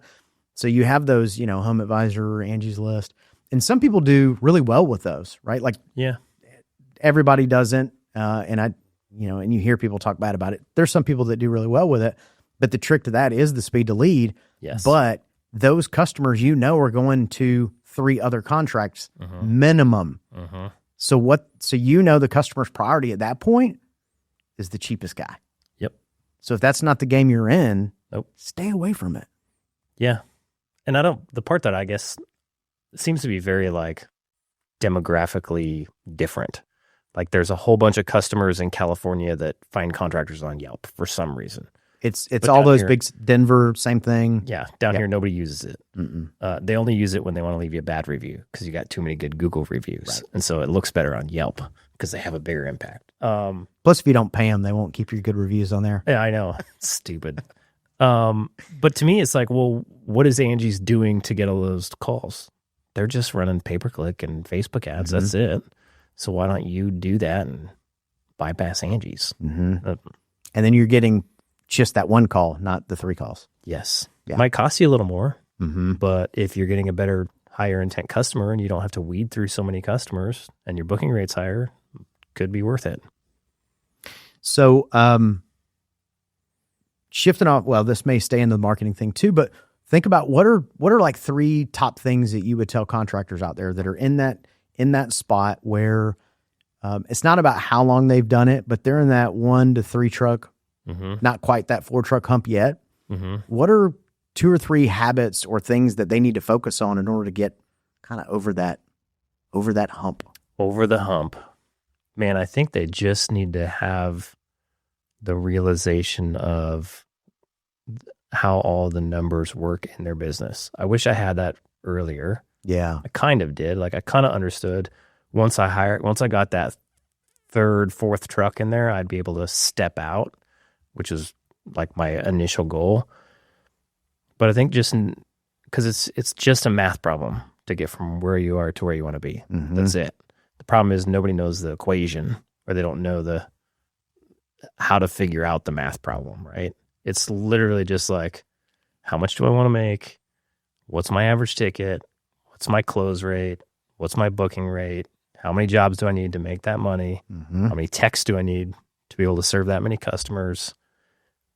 So you have those, Home Advisor, Angie's List. And some people do really well with those, right? Like everybody doesn't. And you hear people talk bad about it. There's some people that do really well with it, but the trick to that is the speed to lead. Yes. But those customers, are going to 3 other contracts minimum. So the customer's priority at that point is the cheapest guy. Yep. So if that's not the game you're in, stay away from it. Yeah. And the part that I guess seems to be very like demographically different. Like there's a whole bunch of customers in California that find contractors on Yelp for some reason. It's all those big Denver, same thing. Yeah. Down here, nobody uses it. They only use it when they want to leave you a bad review because you got too many good Google reviews. Right. And so it looks better on Yelp because they have a bigger impact. Plus, if you don't pay them, they won't keep your good reviews on there. Yeah, I know. Stupid. But to me, it's like, well, what is Angie's doing to get all those calls? They're just running pay-per-click and Facebook ads. That's it. So why don't you do that and bypass Angie's? And then you're getting just that one call, not the 3 calls. Yes. Yeah. Might cost you a little more, but if you're getting a better, higher intent customer and you don't have to weed through so many customers and your booking rate's higher, could be worth it. So shifting off, well, this may stay in the marketing thing too, but think about what are like 3 top things that you would tell contractors out there that are in that spot where it's not about how long they've done it, but they're in that 1 to 3 truck, not quite that 4 truck hump yet. What are 2 or 3 habits or things that they need to focus on in order to get kind of over that over that hump. Over the hump. Man, I think they just need to have the realization of how all the numbers work in their business. I wish I had that earlier. Yeah. I kind of did. Like I kind of understood once I got that third, fourth truck in there, I'd be able to step out, which is like my initial goal. But I think just because it's just a math problem to get from where you are to where you want to be. Mm-hmm. That's it. The problem is nobody knows the equation, or they don't know how to figure out the math problem, right? It's literally just like, how much do I want to make? What's my average ticket? What's my close rate? What's my booking rate? How many jobs do I need to make that money? Mm-hmm. How many techs do I need to be able to serve that many customers?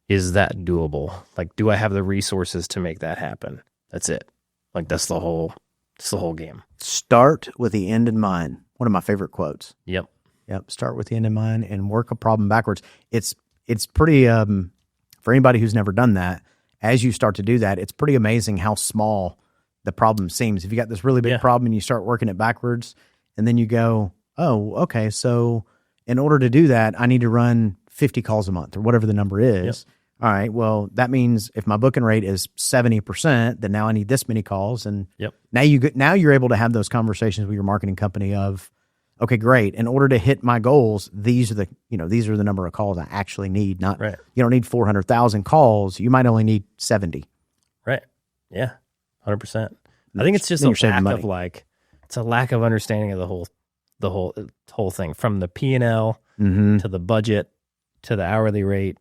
Is that doable? Like, do I have the resources to make that happen? That's it. Like, that's the whole game. Start with the end in mind. One of my favorite quotes. Yep. Start with the end in mind and work a problem backwards. It's pretty, for anybody who's never done that, as you start to do that, it's pretty amazing how small the problem seems. If you got this really big problem and you start working it backwards, and then you go, oh, okay, so in order to do that, I need to run 50 calls a month or whatever the number is. Yep. All right, well, that means if my booking rate is 70%, then now I need this many calls. And now you're able to have those conversations with your marketing company of, okay, great. In order to hit my goals, these are the number of calls I actually need. Not right. You don't need 400,000 calls. You might only need 70. Right. Yeah. 100%. I think it's just it's a lack of understanding of the whole thing, from the P&L to the budget to the hourly rate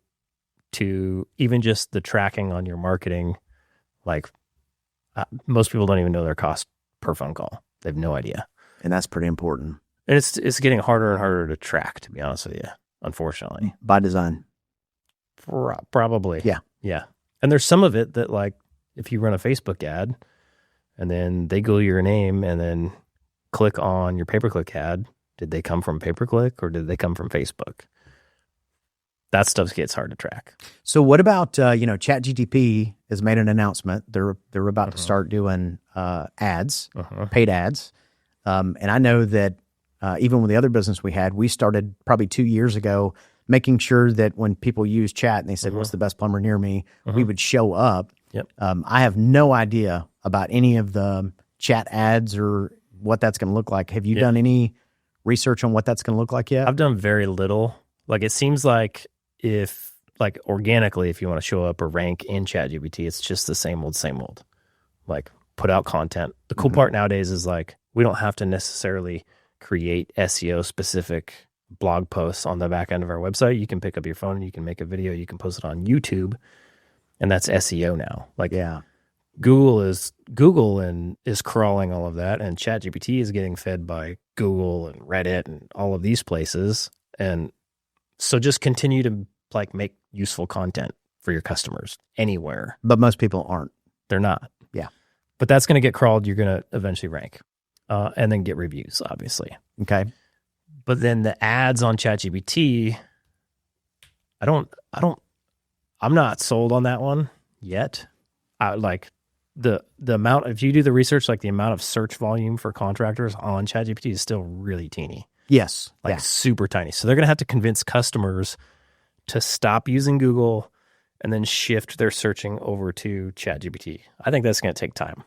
to even just the tracking on your marketing. Like most people don't even know their cost per phone call. They have no idea. And that's pretty important. And it's getting harder and harder to track, to be honest with you, unfortunately. By design. Probably. Yeah. Yeah. And there's some of it that, like, if you run a Facebook ad and then they Google your name and then click on your pay-per-click ad, did they come from pay-per-click or did they come from Facebook? That stuff gets hard to track. So what about, ChatGPT has made an announcement. They're about to start doing ads, paid ads. And I know that even with the other business we had, we started probably 2 years ago making sure that when people use chat and they said, what's the best plumber near me, we would show up. Yep. I have no idea about any of the chat ads or what that's going to look like. Have you done any research on what that's going to look like yet? I've done very little. Like, it seems like organically, if you want to show up or rank in ChatGPT, it's just the same old. Like, put out content. The cool part nowadays is, like, we don't have to necessarily create SEO specific blog posts on the back end of our website. You can pick up your phone and you can make a video. You can post it on YouTube, and that's SEO now. Like, Google is crawling all of that, and ChatGPT is getting fed by Google and Reddit and all of these places. And so just continue to, like, make useful content for your customers anywhere. But most people aren't. They're not. Yeah. But that's going to get crawled. You're going to eventually rank, and then get reviews, obviously. Okay. But then the ads on ChatGPT, I'm not sold on that one yet. Like the amount, if you do the research, like the amount of search volume for contractors on ChatGPT is still really teeny. Yes. Like super tiny. So they're going to have to convince customers to stop using Google and then shift their searching over to ChatGPT. I think that's going to take time.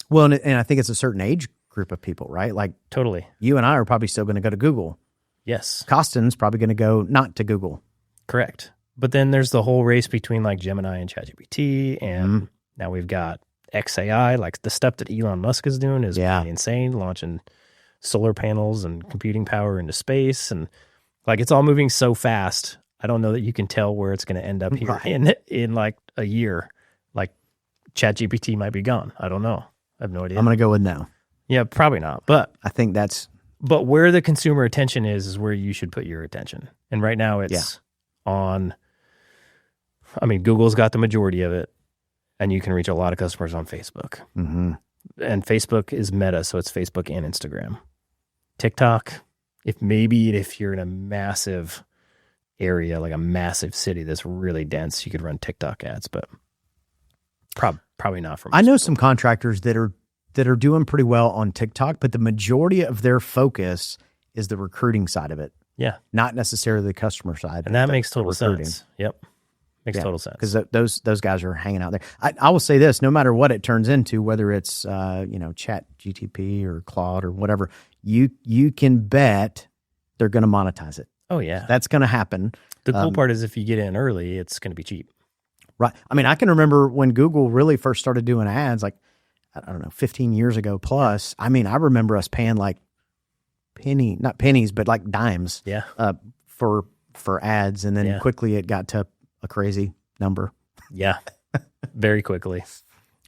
Well, and I think it's a certain age group of people, right? Like, totally. You and I are probably still going to go to Google. Yes. Costin's probably going to go not to Google. Correct. But then there's the whole race between, like, Gemini and ChatGPT, and now we've got XAI. Like, the stuff that Elon Musk is doing is pretty insane, launching solar panels and computing power into space, and, like, it's all moving so fast. I don't know that you can tell where it's going to end up here in like a year. Like, ChatGPT might be gone. I don't know. I have no idea. I'm going to go with no. Yeah, probably not. But I think but where the consumer attention is where you should put your attention. And right now it's on, I mean, Google's got the majority of it, and you can reach a lot of customers on Facebook. Mm-hmm. And Facebook is Meta, so it's Facebook and Instagram. TikTok, if you're in a massive area, like a massive city that's really dense, you could run TikTok ads, but probably not for most I know people. some contractors that are that are doing pretty well on TikTok, but the majority of their focus is the recruiting side of it, Yeah. not necessarily the customer side. And that the- makes total the recruiting. sense. Yep. Makes total sense. Because those guys are hanging out there. I will say this: no matter what it turns into, whether it's Chat GTP or Claude or whatever, you can bet they're going to monetize it. Oh, yeah. That's going to happen. The cool part is if you get in early, it's going to be cheap. Right. I mean, I can remember when Google really first started doing ads, like, I don't know, 15 years ago plus. I mean, I remember us paying like not pennies, but like dimes. Yeah. For ads, and then quickly it got to a crazy number. Yeah. Very quickly.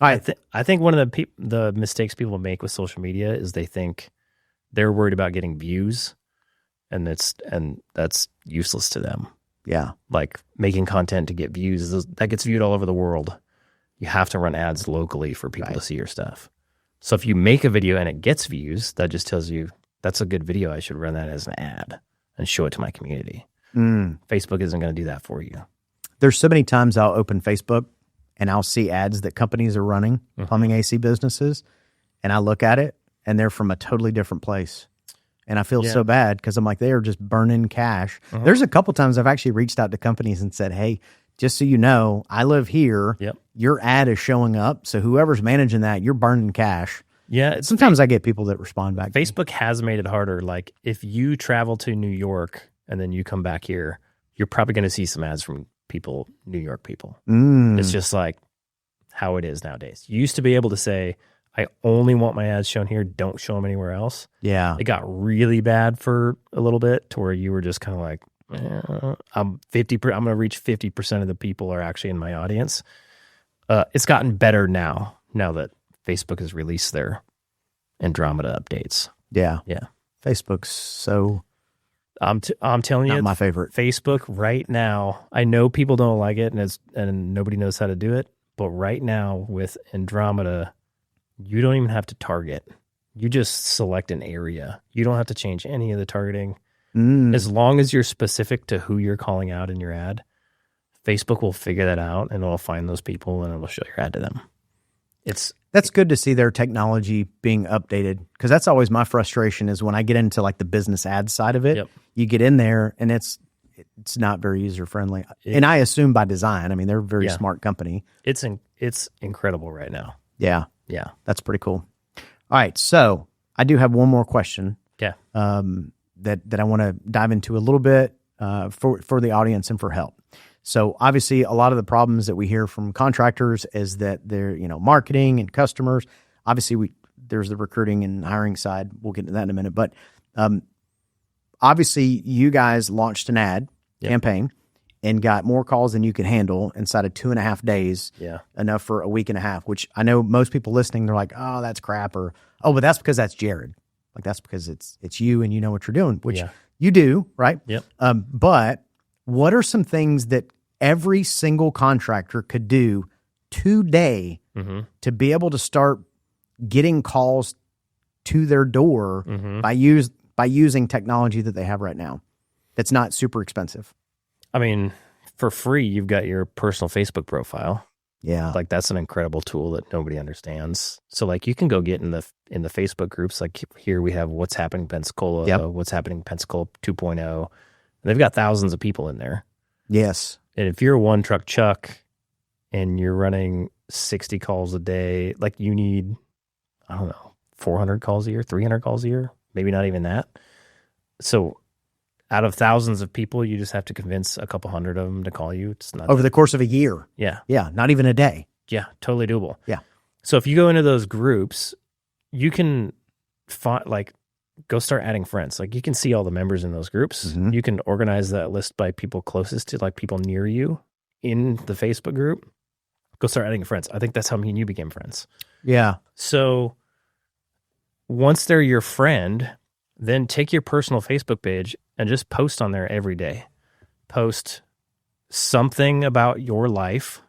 All right. I think one of the mistakes people make with social media is they think they're worried about getting views, and that's useless to them. Yeah. Like making content to get views, that gets viewed all over the world. You have to run ads locally for people to see your stuff. So if you make a video and it gets views, that just tells you that's a good video. I should run that as an ad and show it to my community. Facebook isn't going to do that for you. There's so many times I'll open Facebook and I'll see ads that companies are running, plumbing AC businesses, and I look at it and they're from a totally different place. And I feel so bad because I'm like, they are just burning cash. There's a couple times I've actually reached out to companies and said, hey, just so you know, I live here. Yep. Your ad is showing up. So whoever's managing that, you're burning cash. Yeah. Sometimes I get people that respond back. Facebook has made it harder. Like if you travel to New York and then you come back here, you're probably going to see some ads from people, New York people. It's just like how it is nowadays. You used to be able to say, I only want my ads shown here. Don't show them anywhere else. Yeah. It got really bad for a little bit to where you were just kind of like, I'm going to reach 50% of the people are actually in my audience. It's gotten better now that Facebook has released their Andromeda updates. Yeah. Yeah. Facebook's so... I'm telling you, not my favorite. Facebook right now, I know people don't like it and nobody knows how to do it, but right now with Andromeda, you don't even have to target. You just select an area. You don't have to change any of the targeting. As long as you're specific to who you're calling out in your ad, Facebook will figure that out and it'll find those people and it'll show your ad to them. That's good to see their technology being updated, because that's always my frustration is when I get into like the business ad side of it, you get in there and it's not very user friendly. And I assume by design. I mean, they're a very smart company. It's incredible right now. Yeah. Yeah. That's pretty cool. All right. So I do have one more question. Yeah. That I want to dive into a little bit for the audience and for help. So obviously a lot of the problems that we hear from contractors is that they're, marketing and customers. Obviously there's the recruiting and hiring side. We'll get into that in a minute. But obviously you guys launched an ad campaign and got more calls than you could handle inside of 2.5 days. Yeah. Enough for a week and a half, which I know most people listening, they're like, oh, that's crap. Or, oh, but that's because that's Jered. Like that's because it's you and you know what you're doing, which you do, right? Yep. But what are some things that every single contractor could do today to be able to start getting calls to their door by using technology that they have right now that's not super expensive? I mean, for free, you've got your personal Facebook profile. Yeah. Like that's an incredible tool that nobody understands. So like you can go get in the Facebook groups. Like here we have What's Happening Pensacola, What's Happening Pensacola 2.0. And they've got thousands of people in there. Yes. And if you're a one truck chuck and you're running 60 calls a day, like you need, I don't know, 400 calls a year, 300 calls a year, maybe not even that. So out of thousands of people, you just have to convince a couple hundred of them to call you. It's not over the course of a year. Yeah. Yeah. Not even a day. Yeah. Totally doable. Yeah. So if you go into those groups, you can go start adding friends. Like you can see all the members in those groups. You can organize that list by people closest to, like people near you in the Facebook group. Go start adding friends. I think that's how me and you became friends. Yeah. So once they're your friend, then take your personal Facebook page and just post on there every day. Post something about your life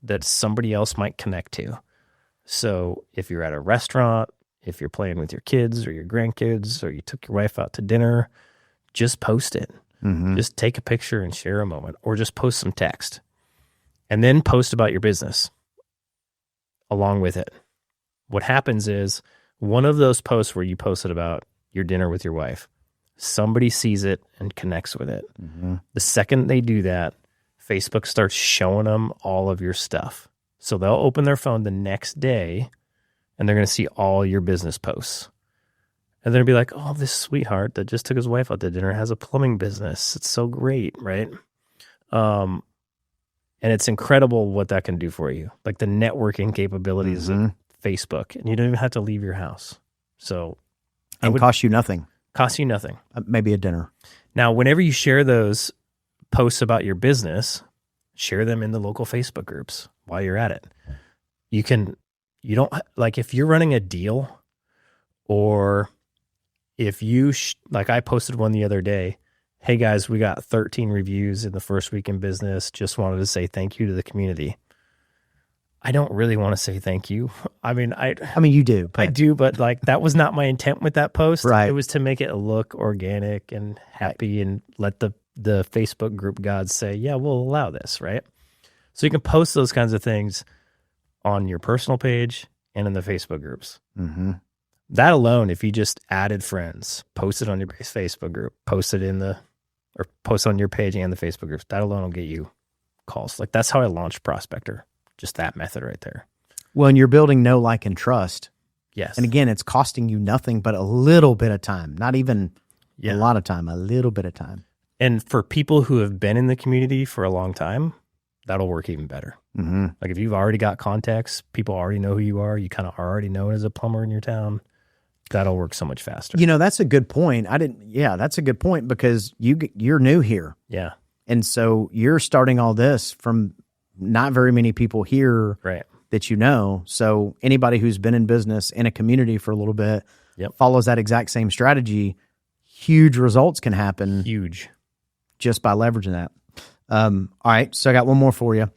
that somebody else might connect to. So if you're at a restaurant, if you're playing with your kids or your grandkids, or you took your wife out to dinner, just post it. Just take a picture and share a moment, or just post some text. And then post about your business along with it. What happens is one of those posts where you posted about your dinner with your wife, somebody sees it and connects with it. The second they do that, Facebook starts showing them all of your stuff. So they'll open their phone the next day and they're going to see all your business posts. And they'll be like, oh, this sweetheart that just took his wife out to dinner has a plumbing business. It's so great, right? And it's incredible what that can do for you. Like the networking capabilities of Facebook. And you don't even have to leave your house. So and cost you nothing. Cost you nothing. Maybe a dinner. Now, whenever you share those posts about your business, share them in the local Facebook groups while you're at it. You don't, like if you're running a deal or if you, like I posted one the other day, hey guys, we got 13 reviews in the first week in business. Just wanted to say thank you to the community. I don't really want to say thank you. I mean, you do. I do, but like that was not my intent with that post. Right. It was to make it look organic and happy and let the Facebook group gods say, yeah, we'll allow this, right? So you can post those kinds of things on your personal page and in the Facebook groups. That alone, if you just added friends, post it on your Facebook group, post on your page and the Facebook groups, that alone will get you calls. Like that's how I launched Prospector. Just that method right there. Well, and you're building know, like, and trust. Yes. And again, it's costing you nothing but a little bit of time. Not even a lot of time, a little bit of time. And for people who have been in the community for a long time, that'll work even better. Like if you've already got contacts, people already know who you are, you kind of already know as a plumber in your town, that'll work so much faster. That's a good point. That's a good point because you're new here. Yeah. And so you're starting all this from not very many people here that you know. So anybody who's been in business in a community for a little bit follows that exact same strategy. Huge results can happen. Huge. Just by leveraging that. All right. So I got one more for you.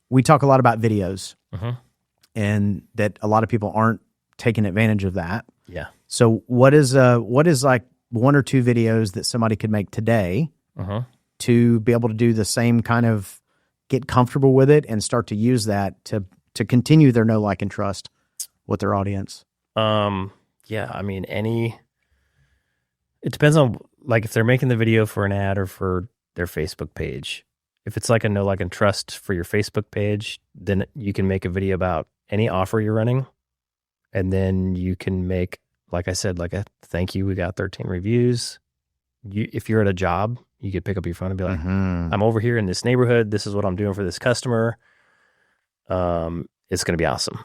We talk a lot about videos and that a lot of people aren't taking advantage of that. Yeah. So what is like one or two videos that somebody could make today to be able to do the same kind of get comfortable with it and start to use that to continue their know, like, and trust with their audience? Yeah, I mean, it depends on, like, if they're making the video for an ad or for their Facebook page. If it's like a know, like, and trust for your Facebook page, then you can make a video about any offer you're running. And then you can make, like I said, like a thank you, we got 13 reviews. If you're at a job, you could pick up your phone and be like, I'm over here in this neighborhood. This is what I'm doing for this customer. It's going to be awesome.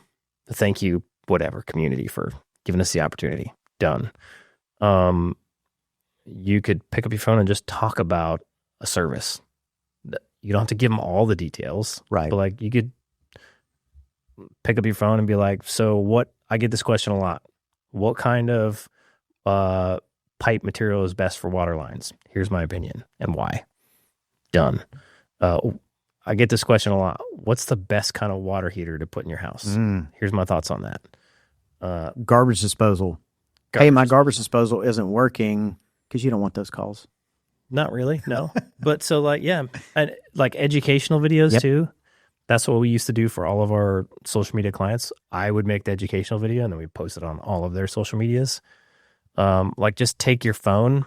Thank you, whatever, community, for giving us the opportunity. Done. You could pick up your phone and just talk about a service. You don't have to give them all the details. Right. But like you could pick up your phone and be like, so I get this question a lot. What kind of pipe material is best for water lines? Here's my opinion and why. Done. I get this question a lot. What's the best kind of water heater to put in your house? Here's my thoughts on that. Garbage disposal. Hey, my garbage disposal isn't working, because you don't want those calls. Not really, no. But so like, yeah, and like educational videos too. That's what we used to do for all of our social media clients. I would make the educational video and then we post it on all of their social medias. Like just take your phone.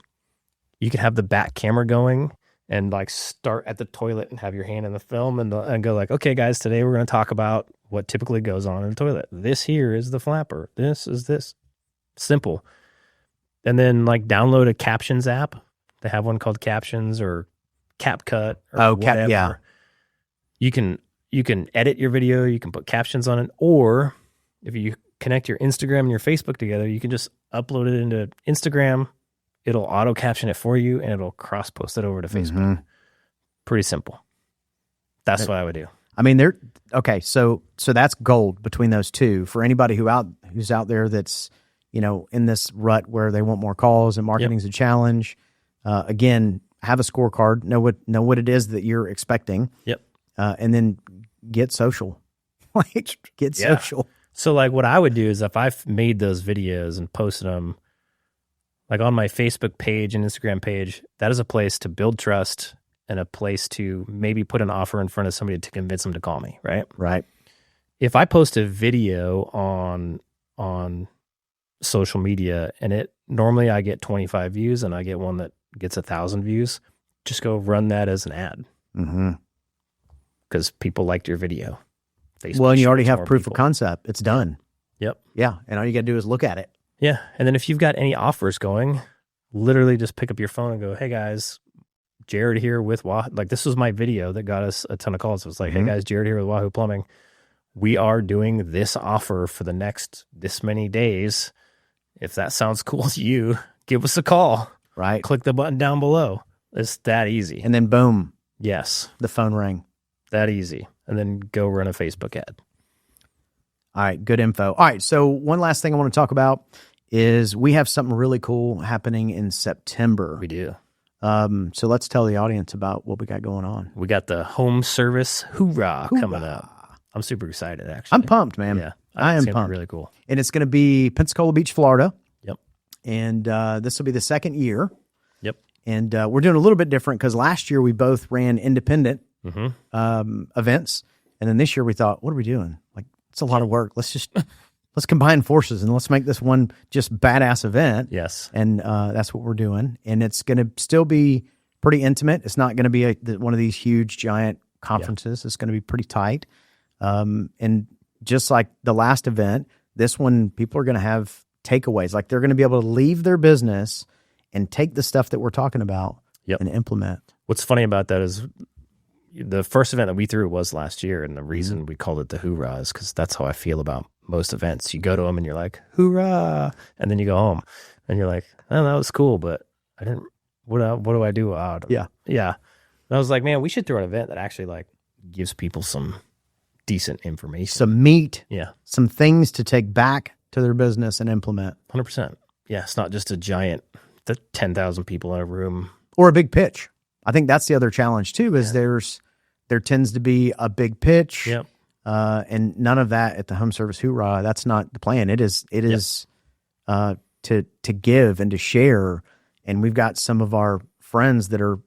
You could have the back camera going and like start at the toilet and have your hand in the film and go like, okay guys, today we're going to talk about what typically goes on in the toilet. This here is the flapper. This is this. Simple. And then like download a captions app. They have one called Captions or CapCut or whatever. Yeah. You can edit your video. You can put captions on it. Or if you connect your Instagram and your Facebook together, you can just upload it into Instagram. It'll auto caption it for you and it'll cross post it over to Facebook. Pretty simple. That's what I would do. I mean, so that's gold between those two for anybody who's out there that's, in this rut where they want more calls and marketing's a challenge. Again, have a scorecard, know what it is that you're expecting. Yep. And then get social. Get social. So like what I would do is if I've made those videos and posted them like on my Facebook page and Instagram page, that is a place to build trust and a place to maybe put an offer in front of somebody to convince them to call me. Right. Right. if I post a video on social media and normally I get 25 views and I get one that gets 1,000 views, just go run that as an ad. Mm-hmm. Because people liked your video. Facebook Well, and you already shares have more proof people. of concept. It's done. Yep. Yeah. And all you got to do is look at it. Yeah. And then if you've got any offers going, literally just pick up your phone and go, hey guys, Jered here with Wahoo. Like, this was my video that got us a ton of calls. It was like, hey guys, Jered here with Wahoo Plumbing. We are doing this offer for the next this many days. If that sounds cool to you, give us a call. Right. Click the button down below. It's that easy. And then boom, Yes, the phone rang. that easy. And then go run a Facebook ad. All right. Good info. All right. So one last thing I want to talk about is we have something really cool happening in September. We do. So let's tell the audience about what we got going on. We got the Home Service Hoorah coming up. I'm super excited, actually. I'm pumped, man. Yeah, I am it's gonna pumped. be really cool. And it's going to be Pensacola Beach, Florida. Yep. And this will be the second year. Yep. And we're doing a little bit different because last year we both ran independent events. And then this year we thought, what are we doing? Like, it's a lot of work. Let's combine forces and let's make this one just badass event. Yes. And that's what we're doing. And it's going to still be pretty intimate. It's not going to be one of these huge, giant conferences. It's going to be pretty tight. And just like the last event, this one, people are going to have takeaways. Like, they're going to be able to leave their business and take the stuff that we're talking about and implement. What's funny about that is the first event that we threw was last year, and the reason we called it the Hoorah is because that's how I feel about most events. You go to them and you're like, Hoorah, and then you go home and you're like, oh, that was cool, but I didn't. What do I do out of it? Yeah. And I was like, man, we should throw an event that actually like gives people some decent information, Some meat, yeah, some things to take back to their business and implement. 100%. Yeah, it's not just a giant, 10,000 people in a room. Or a big pitch. I think that's the other challenge too, is there tends to be a big pitch. Yep. And none of that at the Home Service Hoorah. That's not the plan. It is to give and to share. And we've got some of our friends that are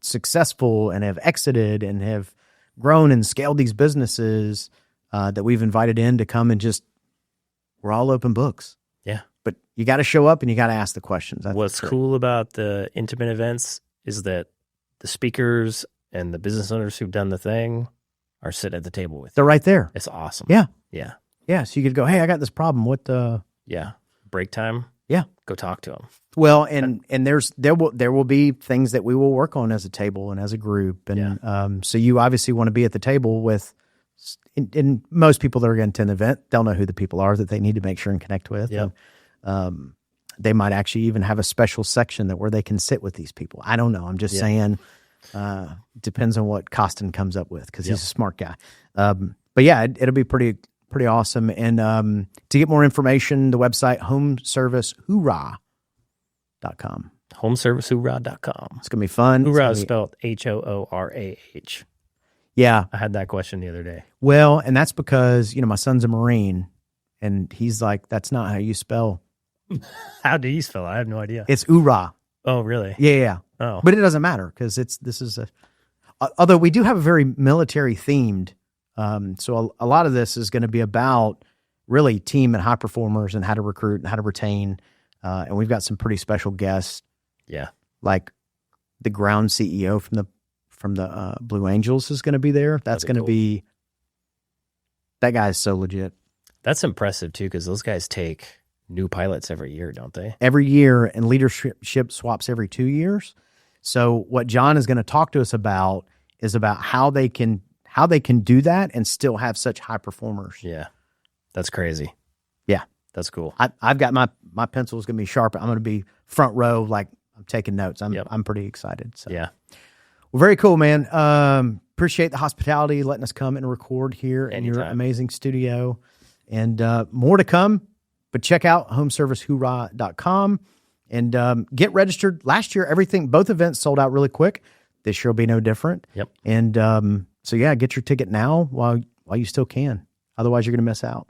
successful and have exited and have grown and scaled these businesses that we've invited in to come and we're all open books. Yeah. But you got to show up and you got to ask the questions. What's cool about the intimate events is that the speakers and the business owners who've done the thing are sitting at the table with you. They're right there. It's awesome. Yeah. Yeah. Yeah. So you could go, hey, I got this problem. What the? Yeah. Break time. Yeah. Go talk to them. Well, and there will be things that we will work on as a table and as a group. And so you obviously want to be at the table with, and most people that are going to attend the event, they'll know who the people are that they need to make sure and connect with. Yeah. And, they might actually even have a special section where they can sit with these people. I don't know. I'm just saying, depends on what Costin comes up with because he's a smart guy. But yeah, it'll be pretty awesome. And to get more information, the website, homeservicehoorah.com. Homeservicehoorah.com. It's going to be fun. Hoorah is spelled Hoorah. Yeah. I had that question the other day. Well, and that's because, my son's a Marine and he's like, that's not how you spell. How do you spell it? I have no idea. It's Hoorah. Oh, really? Yeah. Oh. But it doesn't matter because although we do have a very military themed, so a lot of this is going to be about really team and high performers and how to recruit and how to retain. And we've got some pretty special guests. Yeah. Like the ground CEO from the Blue Angels is going to be there. That's going to be, that guy is so legit. That's impressive too, because those guys take new pilots every year, don't they? Every year, and leadership swaps every 2 years. So what John is going to talk to us about is about how they can do that and still have such high performers. Yeah. That's crazy. Yeah. That's cool. I've got my pencil is going to be sharp. I'm going to be front row, like I'm taking notes. I'm pretty excited. So yeah. Well, very cool, man. Appreciate the hospitality, letting us come and record here in your amazing studio. And more to come. But check out homeservicehoorah.com and get registered. Last year, both events sold out really quick. This year will be no different. Yep. And so, get your ticket now while you still can. Otherwise, you're going to miss out.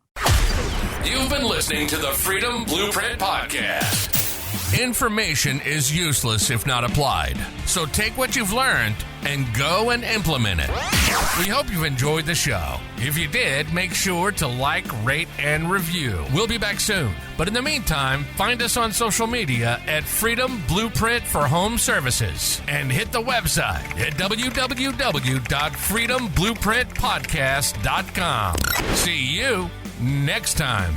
You've been listening to the Freedom Blueprint Podcast. Information is useless if not applied. So take what you've learned and go and implement it. We hope you've enjoyed the show. If you did, make sure to like, rate, and review. We'll be back soon. But in the meantime, find us on social media at Freedom Blueprint for Home Services and hit the website at www.freedomblueprintpodcast.com. See you next time.